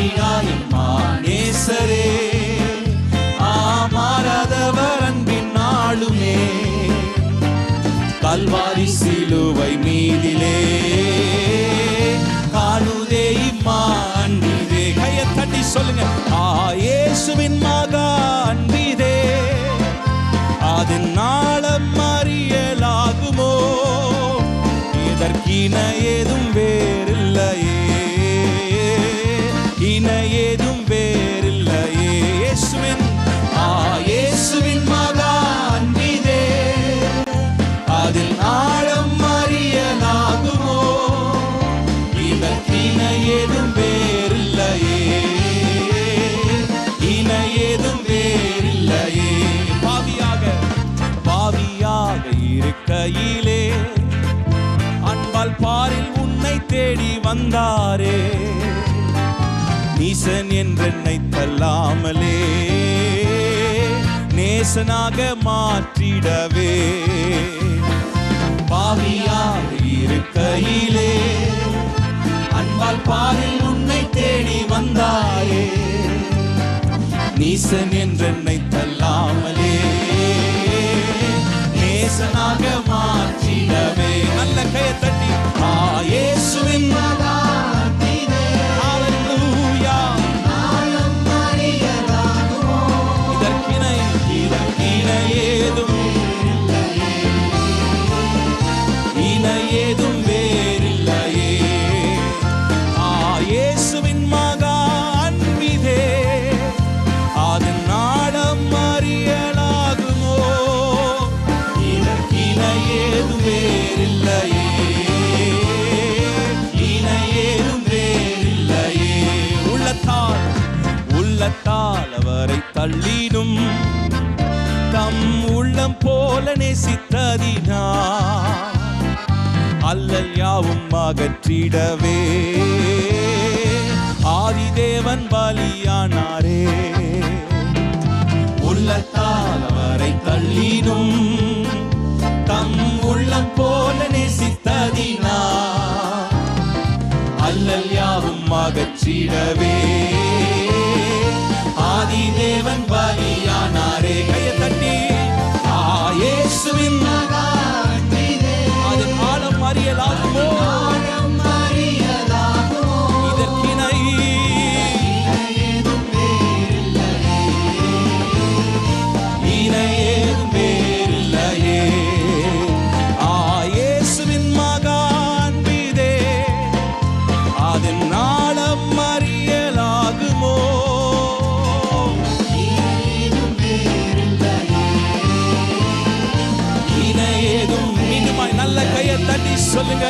மாறிடாயம்மா நேசரே, மாறாதவர் அன்பின் நாளுமே. கல்வாரி சிலுவை மீதிலே காணுதே இம்மா அன்பிதே. கையை தட்டி சொல்லுங்க, இயேசுவின் மகா அன்பிதே, அதன் நாளம் அறியலாகுமோ, இதற்கின ஏதும் வேறில்லையே, இன ஏதும் வேறில்லையே. இயேசுவின் மகா அன்பிதே, அதில் நாளம் அறியலாகுமோ, இதற்கின ஏதும் வேறில்லையே, இன ஏதும் வேறில்லையே. பாவியாக இருக்கையிலே அன்பால் பாரில் உன்னை தேடி வந்தாரே, நீசன் என்றென்னை தள்ளாமலே நேசனாக மாற்றிடவே. பாவியாக இருக்கையிலே அன்பால் பாரில் உன்னை தேடி வந்தாரே, நீசன் என்றென்னை தள்ளாமலே நேசனாக மாற்றிடவே. நல்ல கையை தட்டி இயேசுவின் மகா அன்பிதே, ஹல்லேலூயா, நாளம் அறியலாகுமோ, இதற்கின ஏதும் இன ஏதும் வேறில்லையே. இயேசுவின் மகா அன்பிதே, அதன் நாளம் அறியலாகுமோ, இதற்கின ஏதும் வேறில்லையே, இன ஏதும் வேறில்லையே. உள்ளத்தால் அவரை தள்ளினும் தம் உள்ளம் போல நேசித்ததினா, அல்லல் யாவும் அகற்றிடவே ஆதிதேவன் பலியானாரே. உள்ளத்தால் அவரை தள்ளினும் தம் உள்ளம் போல நேசித்ததினா, அல்லல் யாவும் அகற்றிடவே ஆதிதேவன் பலியானாரே. கையை தட்டி இயேசுவின் மகா அன்பிதே, அதன் ஆழம் அறியலாகுமோ, இதற்கின ஏதும் வேறில்லையே, இன ஏதும் வேறில்லையே. இயேசுவின் மகா அன்பிதே, அதன் நாளம் அறியலாகுமோ, நல்ல கையை தட்டி சொல்லுங்க,